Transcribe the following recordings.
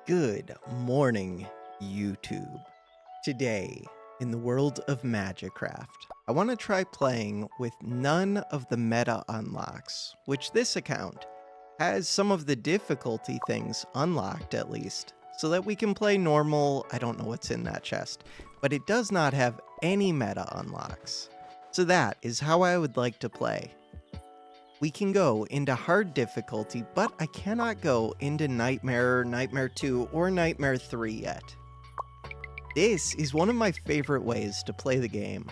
Good morning, YouTube. Today, in the world of Magicraft, I want to try playing with none of the meta unlocks, which this account has some of the difficulty things unlocked at least, so that we can play normal. I don't know what's in that chest, but it does not have any meta unlocks. So that is how I would like to play. We can go into hard difficulty, but I cannot go into Nightmare, Nightmare 2, or Nightmare 3 yet. This is one of my favorite ways to play the game,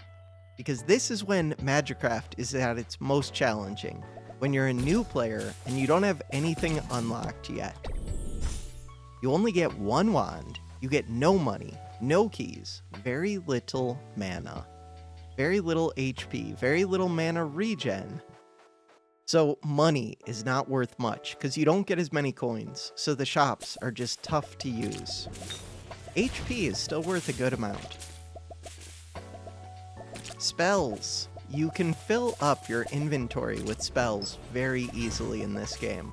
because this is when Magicraft is at its most challenging, when you're a new player and you don't have anything unlocked yet. You only get one wand, you get no money, no keys, very little mana, very little HP, very little mana regen. So money is not worth much, because you don't get as many coins, so the shops are just tough to use. HP is still worth a good amount. Spells. You can fill up your inventory with spells very easily in this game.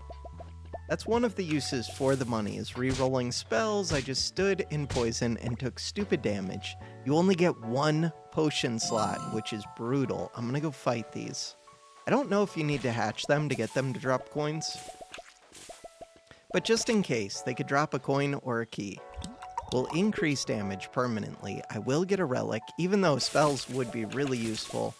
That's one of the uses for the money, is re-rolling spells. I just stood in poison and took stupid damage. You only get one potion slot, which is brutal. I'm gonna go fight these. I don't know if you need to hatch them to get them to drop coins, but just in case, they could drop a coin or a key. Will increase damage permanently. I will get a relic, even though spells would be really useful.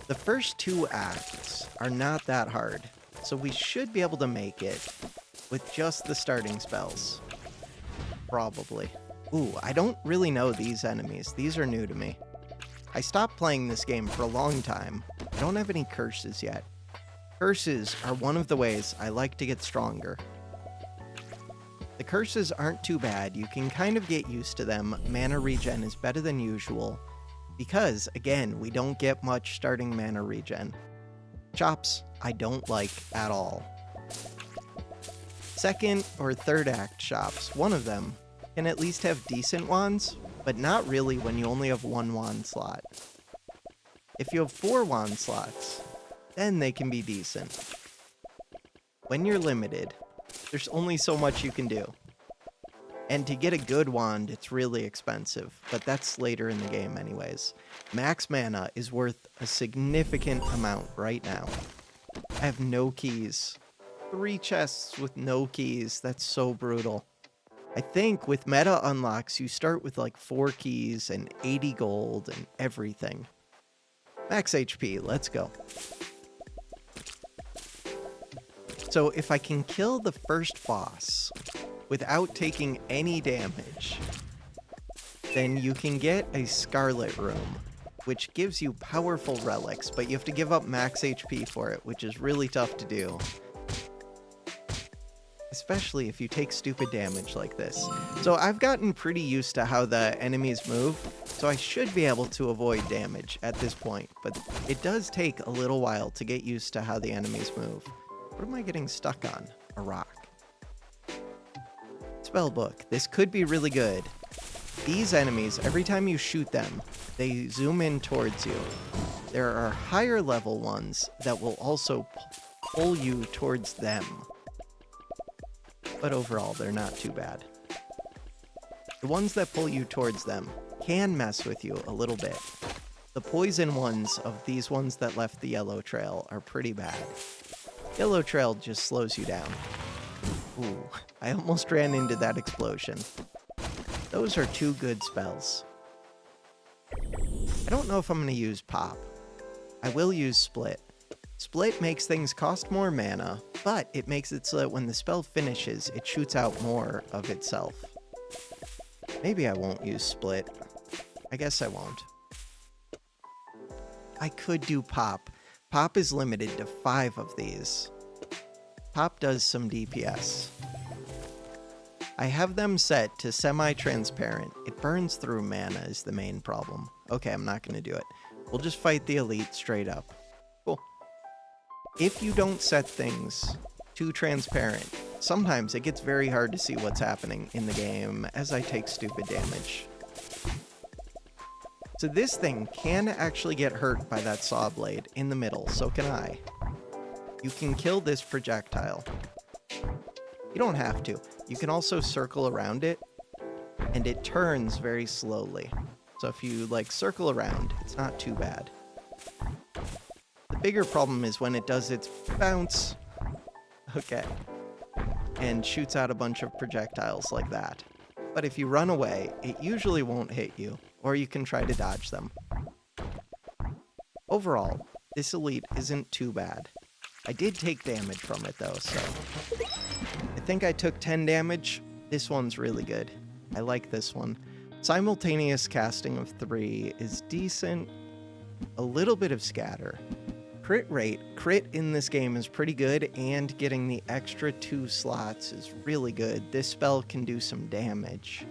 The first two acts are not that hard, so we should be able to make it with just the starting spells. Probably. Ooh, I don't really know these enemies. These are new to me. I stopped playing this game for a long time. I don't have any curses yet. Curses are one of the ways I like to get stronger. The curses aren't too bad. You can kind of get used to them. Mana regen is better than usual because, again, we don't get much starting mana regen. Chops, I don't like at all. Second or third act shops, one of them, can at least have decent wands, but not really when you only have one wand slot. If you have 4 wand slots, then they can be decent. When you're limited, there's only so much you can do. And to get a good wand, it's really expensive, but that's later in the game anyways. Max mana is worth a significant amount right now. I have no keys. 3 chests with no keys, that's so brutal. I think with meta unlocks, you start with like 4 keys and 80 gold and everything. Max HP, let's go. So if I can kill the first boss without taking any damage, then you can get a Scarlet Room, which gives you powerful relics, but you have to give up max HP for it, which is really tough to do. Especially if you take stupid damage like this. So I've gotten pretty used to how the enemies move, so I should be able to avoid damage at this point, but it does take a little while to get used to how the enemies move. What am I getting stuck on? A rock. Spellbook. This could be really good. These enemies, every time you shoot them, they zoom in towards you. There are higher level ones that will also pull you towards them. But overall, they're not too bad. The ones that pull you towards them can mess with you a little bit. The poison ones of these ones that left the yellow trail are pretty bad. Yellow trail just slows you down. Ooh, I almost ran into that explosion. Those are 2 good spells. I don't know if I'm going to use pop. I will use split. Split makes things cost more mana, but it makes it so that when the spell finishes, it shoots out more of itself. Maybe I won't use split. I guess I won't. I could do pop. Pop is limited to 5 of these. Pop does some DPS. I have them set to semi-transparent. It burns through mana is the main problem. Okay, I'm not going to do it. We'll just fight the elite straight up. Cool. If you don't set things too transparent, sometimes it gets very hard to see what's happening in the game as I take stupid damage. So this thing can actually get hurt by that saw blade in the middle, so can I. You can kill this projectile. You don't have to. You can also circle around it, and it turns very slowly. So if you like circle around, it's not too bad. The bigger problem is when it does its bounce, okay, and shoots out a bunch of projectiles like that. But if you run away, it usually won't hit you, or you can try to dodge them. Overall, this elite isn't too bad. I did take damage from it though, so I think I took 10 damage. This one's really good. I like this one. Simultaneous casting of 3 is decent. A little bit of scatter. Crit rate. Crit in this game is pretty good, and getting the extra 2 slots is really good. This spell can do some damage.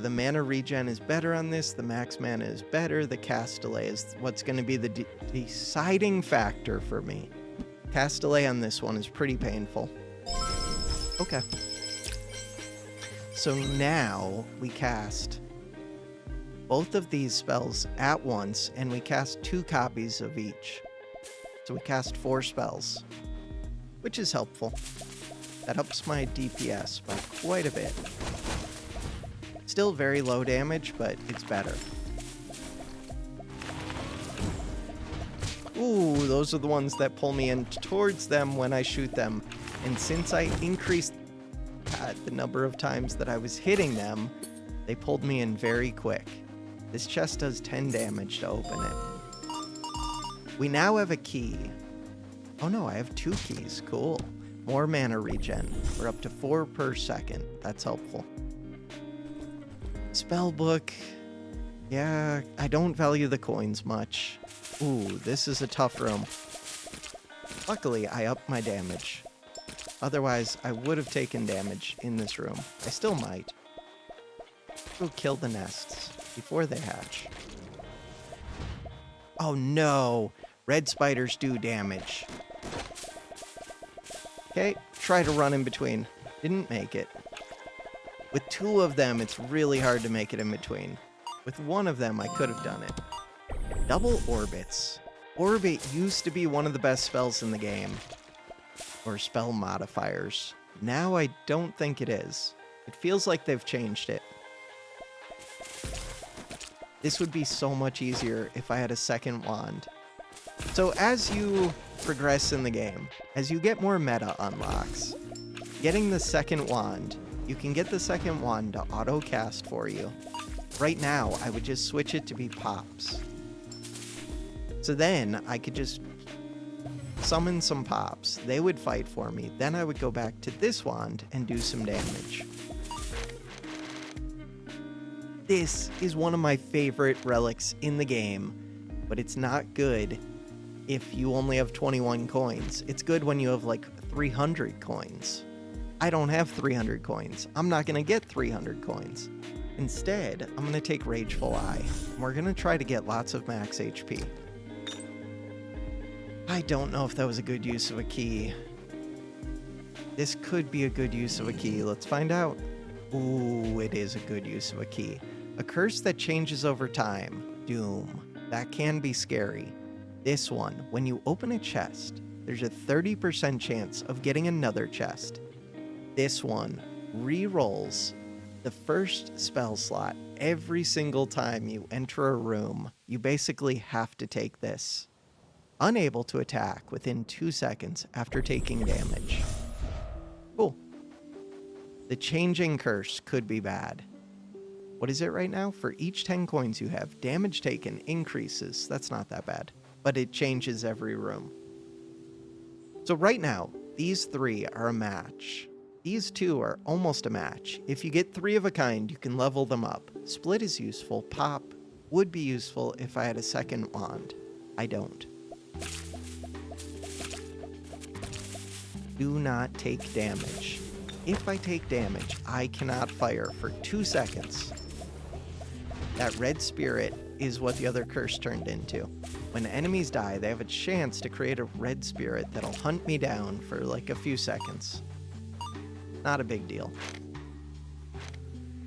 The mana regen is better on this. The max mana is better. The cast delay is what's going to be the deciding factor for me. Cast delay on this one is pretty painful. Okay. So now we cast both of these spells at once, and we cast 2 copies of each. So we cast 4 spells, which is helpful. That ups my DPS by quite a bit. Still very low damage, but it's better. Ooh, those are the ones that pull me in towards them when I shoot them. And since I increased the number of times that I was hitting them, they pulled me in very quick. This chest does 10 damage to open it. We now have a key. Oh no, I have 2 keys. Cool. More mana regen. We're up to 4 per second. That's helpful. Spellbook. Yeah, I don't value the coins much. Ooh, this is a tough room. Luckily, I upped my damage. Otherwise, I would have taken damage in this room. I still might. Go kill the nests before they hatch. Oh no! Red spiders do damage. Okay, try to run in between. Didn't make it. With 2 of them, it's really hard to make it in between. With 1 of them, I could have done it. Double orbits. Orbit used to be one of the best spells in the game. Or spell modifiers. Now I don't think it is. It feels like they've changed it. This would be so much easier if I had a second wand. So as you progress in the game, as you get more meta unlocks, getting the second wand, you can get the second wand to auto cast for you. Right now, I would just switch it to be pops. So then I could just summon some pops. They would fight for me. Then I would go back to this wand and do some damage. This is one of my favorite relics in the game, but it's not good if you only have 21 coins. It's good when you have like 300 coins. I don't have 300 coins. I'm not going to get 300 coins. Instead, I'm going to take Rageful Eye, and we're going to try to get lots of max HP. I don't know if that was a good use of a key. This could be a good use of a key. Let's find out. Ooh, it is a good use of a key. A curse that changes over time. Doom. That can be scary. This one, when you open a chest, there's a 30% chance of getting another chest. This one re-rolls the first spell slot every single time you enter a room. You basically have to take this. Unable to attack within 2 seconds after taking damage. Cool. The changing curse could be bad. What is it right now? For each 10 coins you have, damage taken increases. That's not that bad. But it changes every room. So right now, these 3 are a match. These 2 are almost a match. If you get 3 of a kind, you can level them up. Split is useful. Pop would be useful if I had a second wand. I don't. Do not take damage. If I take damage, I cannot fire for 2 seconds. That red spirit is what the other curse turned into. When enemies die, they have a chance to create a red spirit that'll hunt me down for like a few seconds. Not a big deal.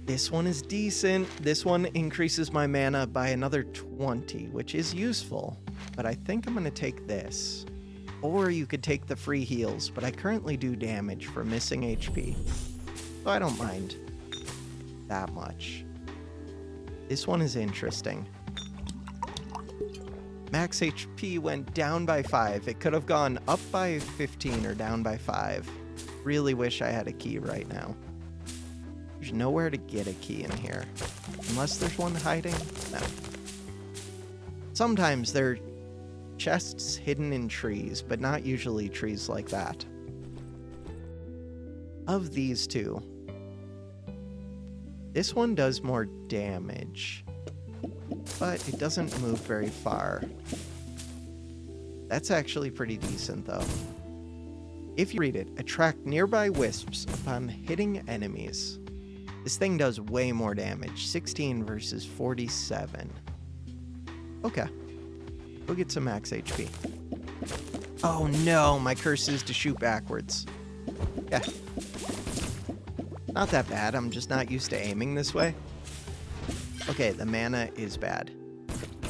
This one is decent. This one increases my mana by another 20, which is useful. But I think I'm going to take this. Or you could take the free heals, but I currently do damage for missing HP. So I don't mind that much. This one is interesting. Max HP went down by 5. It could have gone up by 15 or down by 5. Really wish I had a key right now. There's nowhere to get a key in here. Unless there's one hiding? No. Sometimes there are chests hidden in trees, but not usually trees like that. Of these two, this one does more damage, but it doesn't move very far. That's actually pretty decent, though. If you read it, attract nearby wisps upon hitting enemies. This thing does way more damage, 16 versus 47. Okay. Go get some max HP. Oh no, my curse is to shoot backwards. Yeah. Not that bad, I'm just not used to aiming this way. Okay, the mana is bad.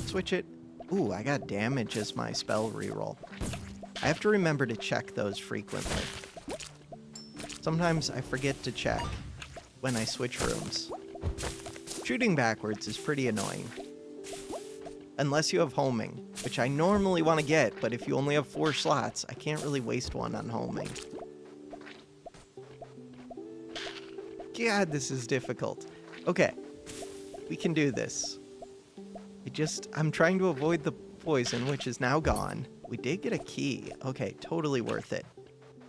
Switch it. Ooh, I got damage as my spell reroll. I have to remember to check those frequently. Sometimes I forget to check when I switch rooms. Shooting backwards is pretty annoying. Unless you have homing, which I normally want to get, but if you only have 4 slots, I can't really waste one on homing. God, this is difficult. Okay, we can do this. I'm trying to avoid the poison, which is now gone. We did get a key. Okay, totally worth it.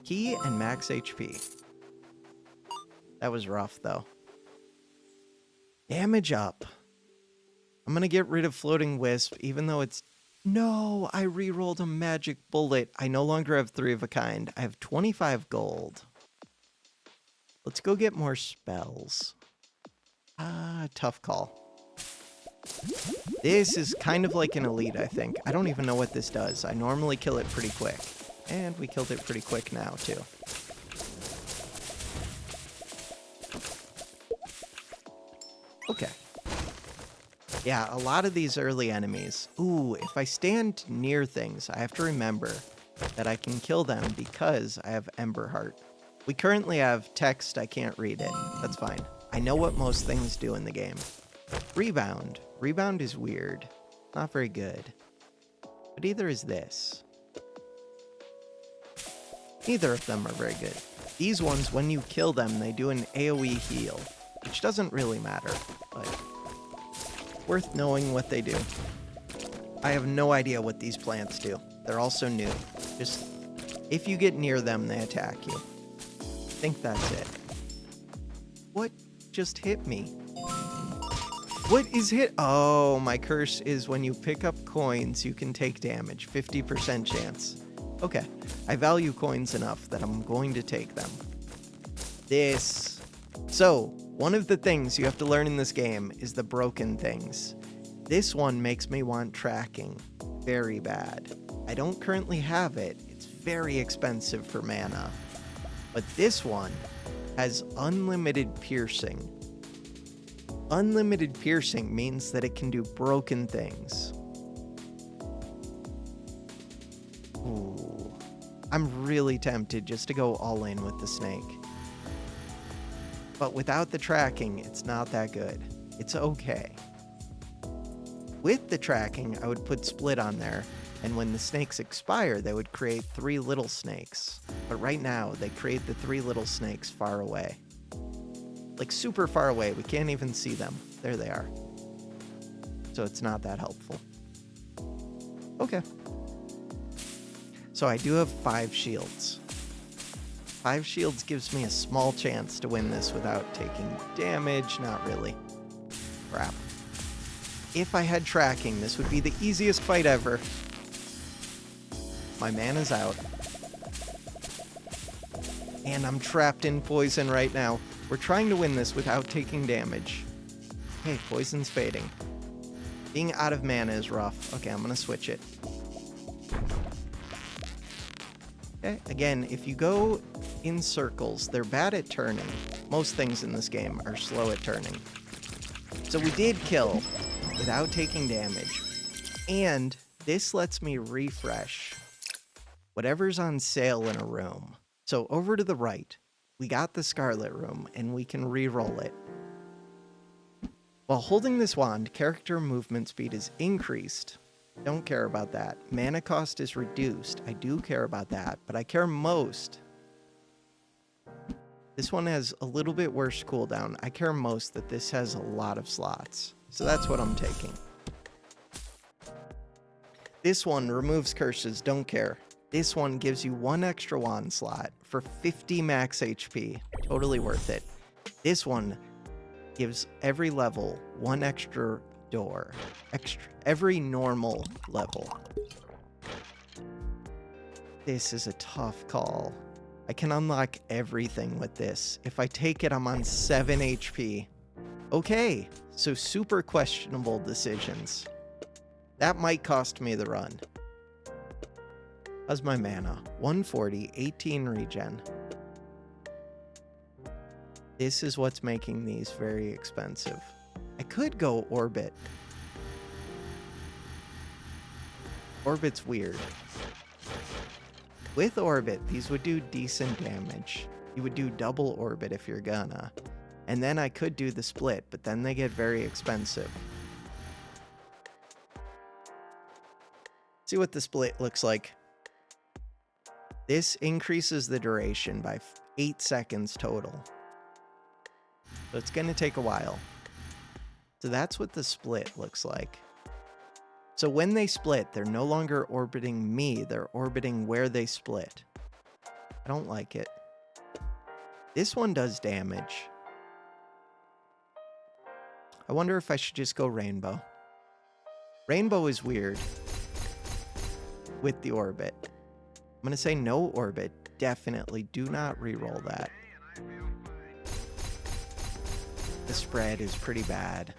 Key and max HP. That was rough, though. Damage up. I'm gonna get rid of Floating Wisp, even though it's... No, I re-rolled a magic bullet. I no longer have 3 of a kind. I have 25 gold. Let's go get more spells. Tough call. This is kind of like an elite, I think. I don't even know what this does. I normally kill it pretty quick. And we killed it pretty quick now, too. Okay. Yeah, a lot of these early enemies. Ooh, if I stand near things, I have to remember that I can kill them because I have Ember Heart. We currently have text, I can't read it. That's fine. I know what most things do in the game. Rebound. Rebound is weird. Not very good. But either is this. Neither of them are very good. These ones, when you kill them, they do an AoE heal, which doesn't really matter, but worth knowing what they do. I have no idea what these plants do. They're also new. Just, if you get near them, they attack you. I think that's it. What just hit me? What is hit? Oh, my curse is when you pick up coins, you can take damage. 50% chance. Okay, I value coins enough that I'm going to take them. So, one of the things you have to learn in this game is the broken things. This one makes me want tracking very bad. I don't currently have it. It's very expensive for mana. But this one has unlimited piercing. Unlimited piercing means that it can do broken things. Ooh. I'm really tempted just to go all in with the snake. But without the tracking, it's not that good. It's okay. With the tracking, I would put split on there, and when the snakes expire, they would create 3 little snakes. But right now, they create the 3 little snakes far away. Like super far away, we can't even see them. There they are. So it's not that helpful. Okay. So I do have 5 shields. 5 shields gives me a small chance to win this without taking damage. Not really. Crap. If I had tracking, this would be the easiest fight ever. My mana's out. And I'm trapped in poison right now. We're trying to win this without taking damage. Hey, poison's fading. Being out of mana is rough. Okay, I'm gonna switch it. Okay, again, if you go in circles, they're bad at turning. Most things in this game are slow at turning. So we did kill without taking damage. And this lets me refresh whatever's on sale in a room. So over to the right, we got the Scarlet Room, and we can re-roll it. While holding this wand, character movement speed is increased. Don't care about that. Mana cost is reduced. I do care about that, but I care most. This one has a little bit worse cooldown. I care most that this has a lot of slots. So that's what I'm taking. This one removes curses, don't care. This one gives you 1 extra wand slot for 50 max HP. Totally worth it. This one gives every level 1 extra door. Every normal level. This is a tough call. I can unlock everything with this. If I take it, I'm on 7 HP. Okay, so super questionable decisions. That might cost me the run. How's my mana? 140, 18 regen. This is what's making these very expensive. I could go Orbit. Orbit's weird. With Orbit, these would do decent damage. You would do double Orbit if you're gonna. And then I could do the split, but then they get very expensive. See what the split looks like. This increases the duration by 8 seconds total. So it's gonna take a while. So that's what the split looks like. So when they split, they're no longer orbiting me, they're orbiting where they split. I don't like it. This one does damage. I wonder if I should just go Rainbow. Rainbow is weird with the orbit. I'm gonna say no orbit. Definitely do not reroll that. The spread is pretty bad.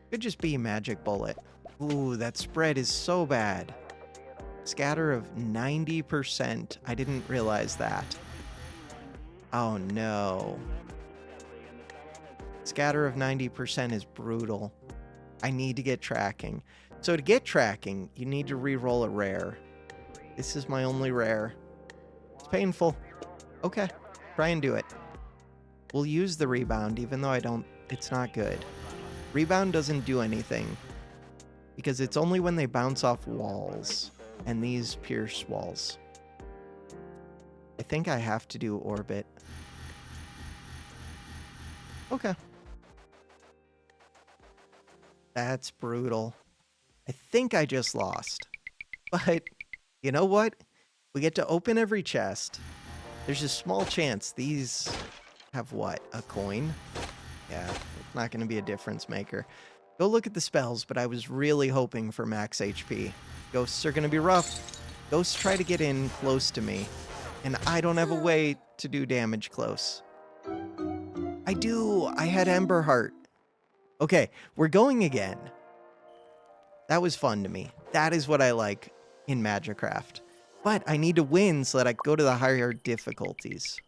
Could just be Magic Bullet. Ooh, that spread is so bad. Scatter of 90%. I didn't realize that. Oh no. Scatter of 90% is brutal. I need to get tracking. So to get tracking, you need to re-roll a rare. This is my only rare. It's painful. Okay, try and do it. We'll use the rebound, even though it's not good. Rebound doesn't do anything, because it's only when they bounce off walls, and these pierce walls. I think I have to do Orbit. Okay. That's brutal. I think I just lost. But, you know what? We get to open every chest. There's a small chance these have what? A coin? Yeah, it's not going to be a difference maker. Go look at the spells, but I was really hoping for max HP. Ghosts are going to be rough. Ghosts try to get in close to me, and I don't have a way to do damage close. I do! I had Ember Heart. Okay, we're going again. That was fun to me. That is what I like in Magicraft. But I need to win so that I go to the higher difficulties.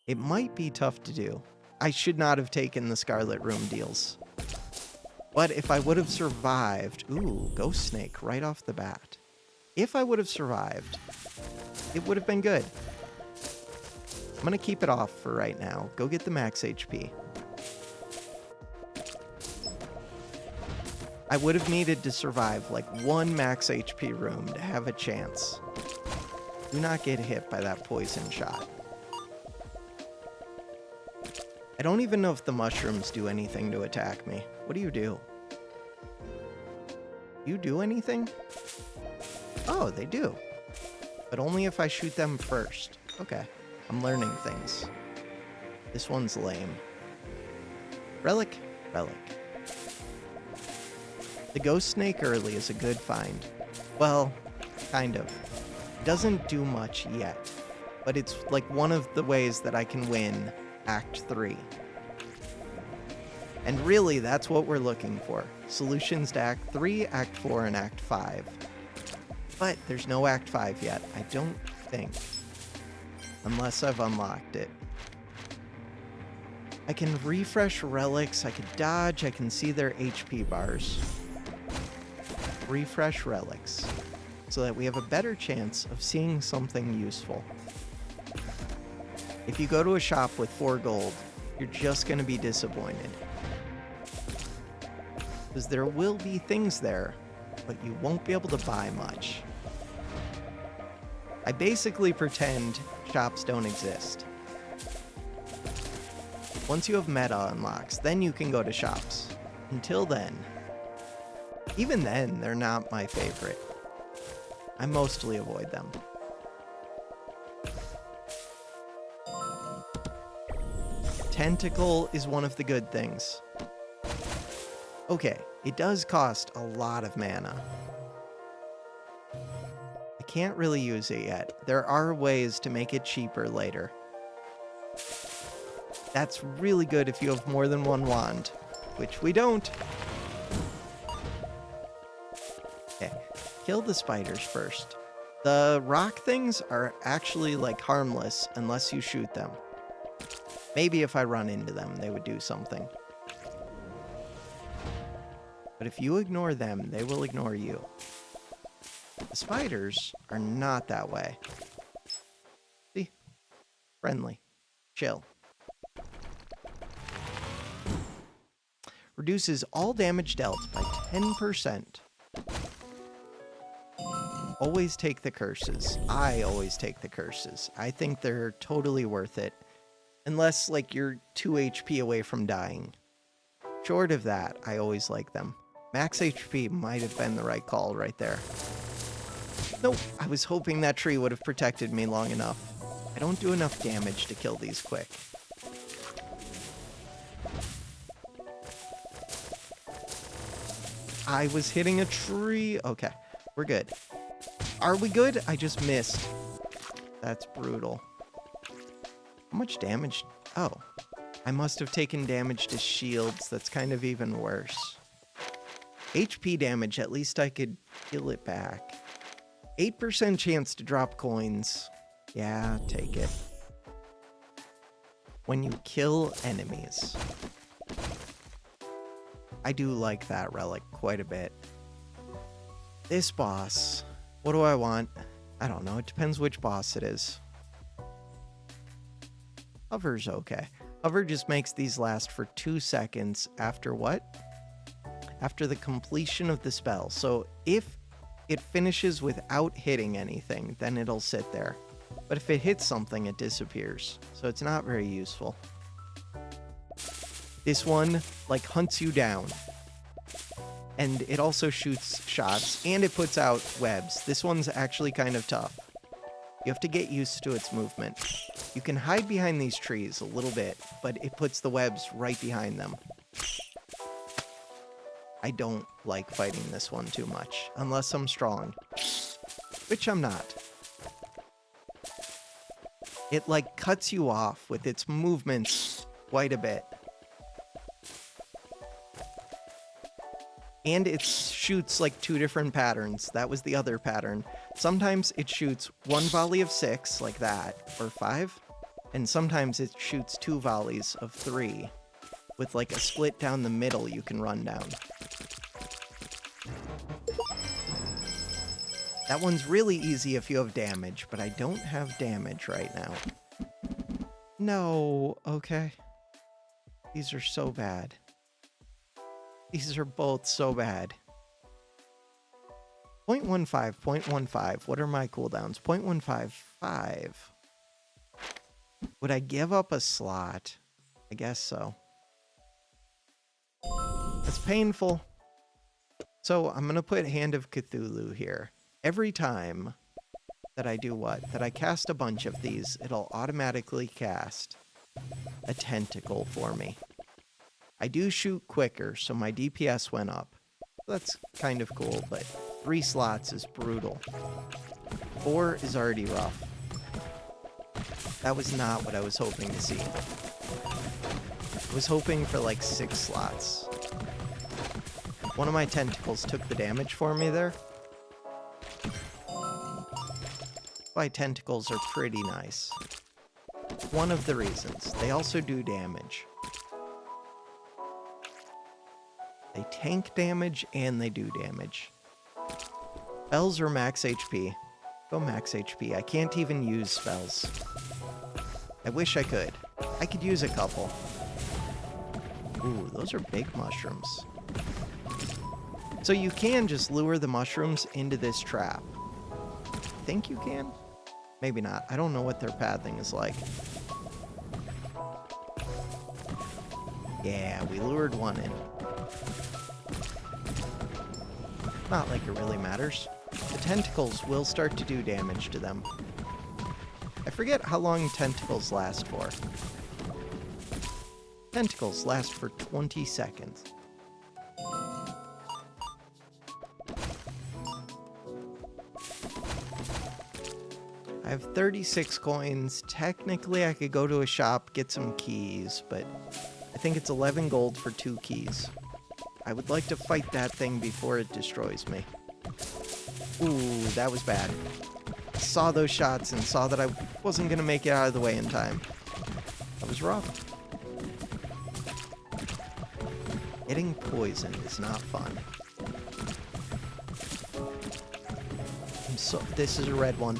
It might be tough to do. I should not have taken the Scarlet Room deals. But if I would have survived... Ooh, Ghost Snake right off the bat. If I would have survived, it would have been good. I'm going to keep it off for right now. Go get the max HP. I would have needed to survive like 1 max HP room to have a chance. Do not get hit by that poison shot. I don't even know if the mushrooms do anything to attack me. What do you do? You do anything? Oh, they do. But only if I shoot them first. Okay, I'm learning things. This one's lame. Relic, relic. The Ghost Snake early is a good find. Well, kind of. Doesn't do much yet, but it's like one of the ways that I can win Act 3. And really, that's what we're looking for. Solutions to Act 3, Act 4, and Act 5. But there's no Act 5 yet, I don't think. Unless I've unlocked it. I can refresh relics, I can dodge, I can see their HP bars. Refresh relics. so that we have a better chance of seeing something useful. If you go to a shop with 4 gold, you're just going to be disappointed. Because there will be things there, but you won't be able to buy much. I basically pretend shops don't exist. Once you have meta unlocks, then you can go to shops. Until then, even then, they're not my favorite. I mostly avoid them. Tentacle is one of the good things. Okay, it does cost a lot of mana. I can't really use it yet. There are ways to make it cheaper later. That's really good if you have more than one wand, which we don't. Okay, kill the spiders first. The rock things are actually like harmless unless you shoot them. Maybe if I run into them, they would do something. But if you ignore them, they will ignore you. The spiders are not that way. See? Friendly. Chill. Reduces all damage dealt by 10%. Always take the curses. I always take the curses. I think they're totally worth it. Unless, like, you're 2 HP away from dying. Short of that, I always like them. Max HP might have been the right call right there. Nope, I was hoping that tree would have protected me long enough. I don't do enough damage to kill these quick. I was hitting a tree. Okay, we're good. Are we good? I just missed. That's brutal. How much damage? Oh, I must have taken damage to shields. That's kind of even worse. HP damage, at least I could heal it back. 8% chance to drop coins. Yeah, take it. When you kill enemies. I do like that relic quite a bit. This boss, what do I want? I don't know, it depends which boss it is. Hover's okay. Hover just makes these last for 2 seconds after what? After the completion of the spell. So if it finishes without hitting anything, then it'll sit there. But if it hits something, it disappears. So it's not very useful. This one, like, hunts you down. And it also shoots shots, and it puts out webs. This one's actually kind of tough. You have to get used to its movement. You can hide behind these trees a little bit, but it puts the webs right behind them. I don't like fighting this one too much, unless I'm strong. Which I'm not. It, like, cuts you off with its movements quite a bit. And it shoots, like, 2 different patterns. That was the other pattern. Sometimes it shoots 1 volley of 6, like that, or 5. And sometimes it shoots 2 volleys of 3, with, like, a split down the middle you can run down. That one's really easy if you have damage, but I don't have damage right now. No, okay. These are so bad. These are both so bad. 0.15, 0.15. What are my cooldowns? 0.155. Would I give up a slot? I guess so. That's painful. So I'm going to put Hand of Cthulhu here. Every time that I do what? That I cast a bunch of these, it'll automatically cast a tentacle for me. I do shoot quicker, so my DPS went up. That's kind of cool, but 3 slots is brutal. 4 is already rough. That was not what I was hoping to see. I was hoping for like 6 slots. One of my tentacles took the damage for me there. My tentacles are pretty nice. One of the reasons. They also do damage. They tank damage and they do damage. Spells or max HP? Go max HP. I can't even use spells. I wish I could. I could use a couple. Ooh, those are big mushrooms. So you can just lure the mushrooms into this trap. Think you can? Maybe not. I don't know what their pathing is like. Yeah, we lured one in. Not like it really matters. The tentacles will start to do damage to them. I forget how long tentacles last for. Tentacles last for 20 seconds. I have 36 coins. Technically, I could go to a shop, get some keys, but I think it's 11 gold for 2 keys. I would like to fight that thing before it destroys me. Ooh, that was bad. I saw those shots and saw that I wasn't going to make it out of the way in time. That was rough. Getting poisoned is not fun. So this is a red one.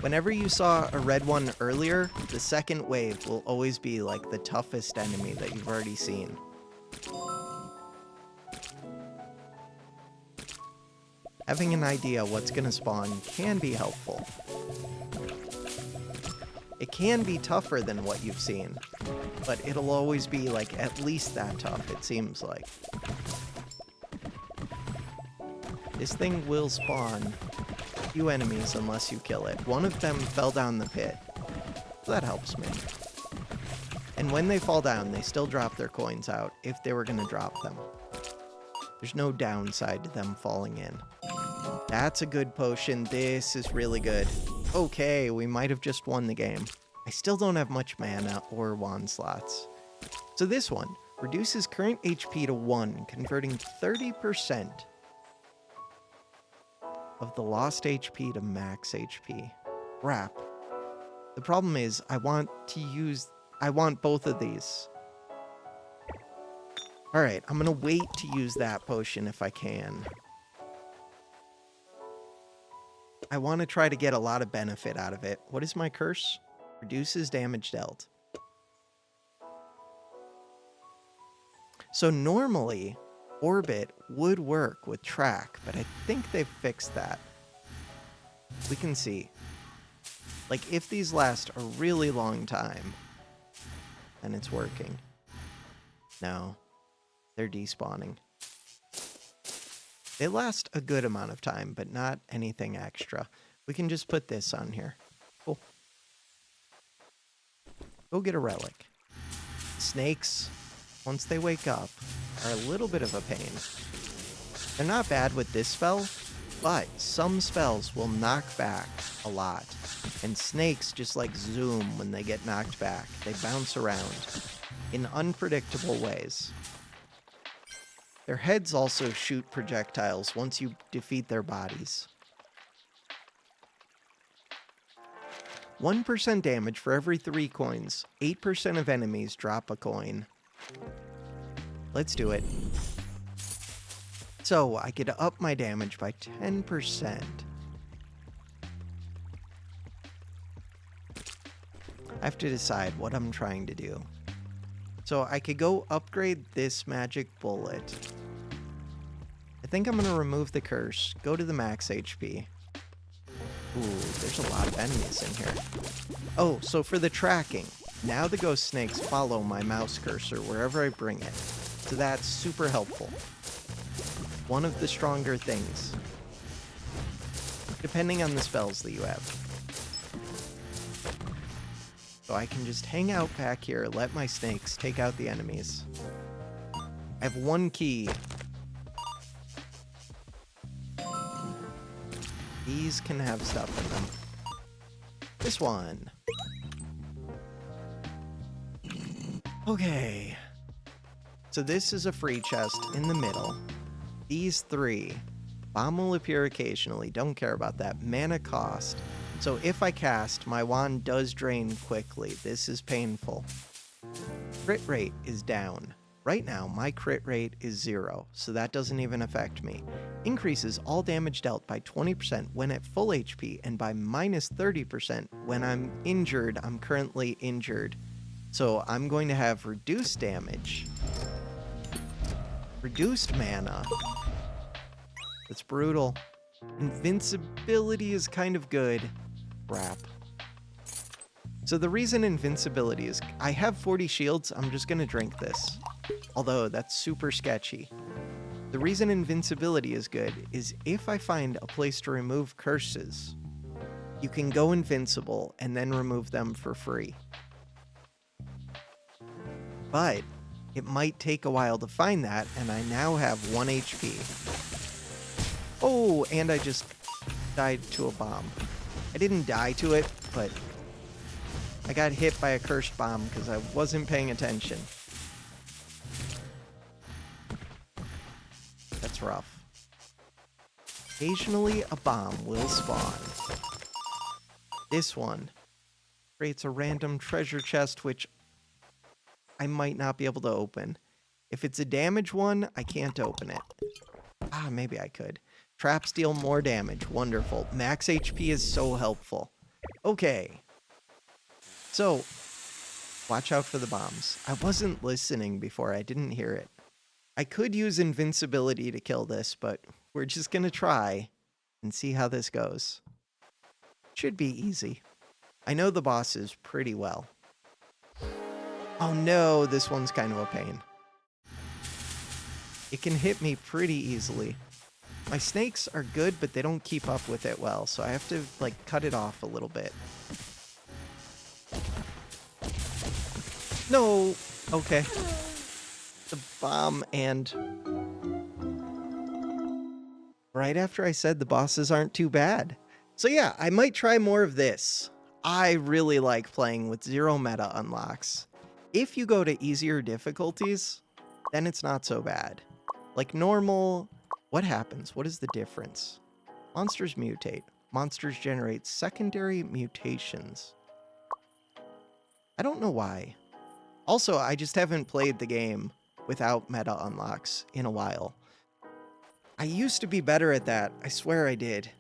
Whenever you saw a red one earlier, the second wave will always be like the toughest enemy that you've already seen. Having an idea what's gonna spawn can be helpful. It can be tougher than what you've seen, but it'll always be like at least that tough, it seems like. This thing will spawn a few enemies unless you kill it. One of them fell down the pit, so that helps me. And when they fall down, they still drop their coins out if they were gonna drop them. There's no downside to them falling in. That's a good potion. This is really good. Okay, we might have just won the game. I still don't have much mana or wand slots. So this one reduces current HP to 1, converting 30% of the lost HP to max HP. Crap. The problem is I want both of these. Alright, I'm gonna wait to use that potion if I can. I want to try to get a lot of benefit out of it. What is my curse? Reduces damage dealt. So normally, Orbit would work with Track, but I think they've fixed that. We can see. Like, if these last a really long time, then it's working. No, they're despawning. They last a good amount of time, but not anything extra. We can just put this on here. Cool. Go get a relic. Snakes, once they wake up, are a little bit of a pain. They're not bad with this spell, but some spells will knock back a lot. And snakes just like zoom when they get knocked back. They bounce around in unpredictable ways. Their heads also shoot projectiles once you defeat their bodies. 1% damage for every 3 coins. 8% of enemies drop a coin. Let's do it. So I could up my damage by 10%. I have to decide what I'm trying to do. So I could go upgrade this magic bullet. I think I'm going to remove the curse, go to the max HP. Ooh, there's a lot of enemies in here. Oh, so for the tracking, now the ghost snakes follow my mouse cursor wherever I bring it. So that's super helpful. One of the stronger things, depending on the spells that you have. So I can just hang out back here, let my snakes take out the enemies. I have 1 key. These can have stuff in them. This one. Okay. So this is a free chest in the middle. These 3. Bomb will appear occasionally. Don't care about that. Mana cost. So if I cast, my wand does drain quickly. This is painful. Crit rate is down. Right now, my crit rate is 0, so that doesn't even affect me. Increases all damage dealt by 20% when at full HP and by minus 30% when I'm injured. I'm currently injured. So I'm going to have reduced damage, reduced mana. That's brutal. Invincibility is kind of good. Crap. So the reason invincibility is I have 40 shields. I'm just going to drink this. Although that's super sketchy. The reason invincibility is good is if I find a place to remove curses, you can go invincible and then remove them for free. But it might take a while to find that, and I now have 1 HP. Oh, and I just died to a bomb. I didn't die to it, but I got hit by a cursed bomb because I wasn't paying attention. That's rough. Occasionally, a bomb will spawn. This one creates a random treasure chest, which I might not be able to open. If it's a damage one, I can't open it. Ah, maybe I could. Traps deal more damage. Wonderful. Max HP is so helpful. Okay. So, watch out for the bombs. I wasn't listening before. I didn't hear it. I could use invincibility to kill this, but we're just going to try and see how this goes. Should be easy. I know the bosses pretty well. Oh no, this one's kind of a pain. It can hit me pretty easily. My snakes are good, but they don't keep up with it well, so I have to, like, cut it off a little bit. No! Okay. The bomb and... Right after I said the bosses aren't too bad. So yeah, I might try more of this. I really like playing with 0 meta unlocks. If you go to easier difficulties, then it's not so bad. Like normal, what happens? What is the difference? Monsters mutate. Monsters generate secondary mutations. I don't know why. Also, I just haven't played the game without meta unlocks in a while. I used to be better at that, I swear I did.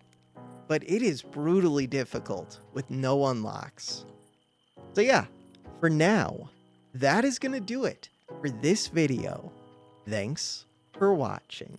But it is brutally difficult with no unlocks. So yeah, for now, that is gonna do it for this video. Thanks for watching.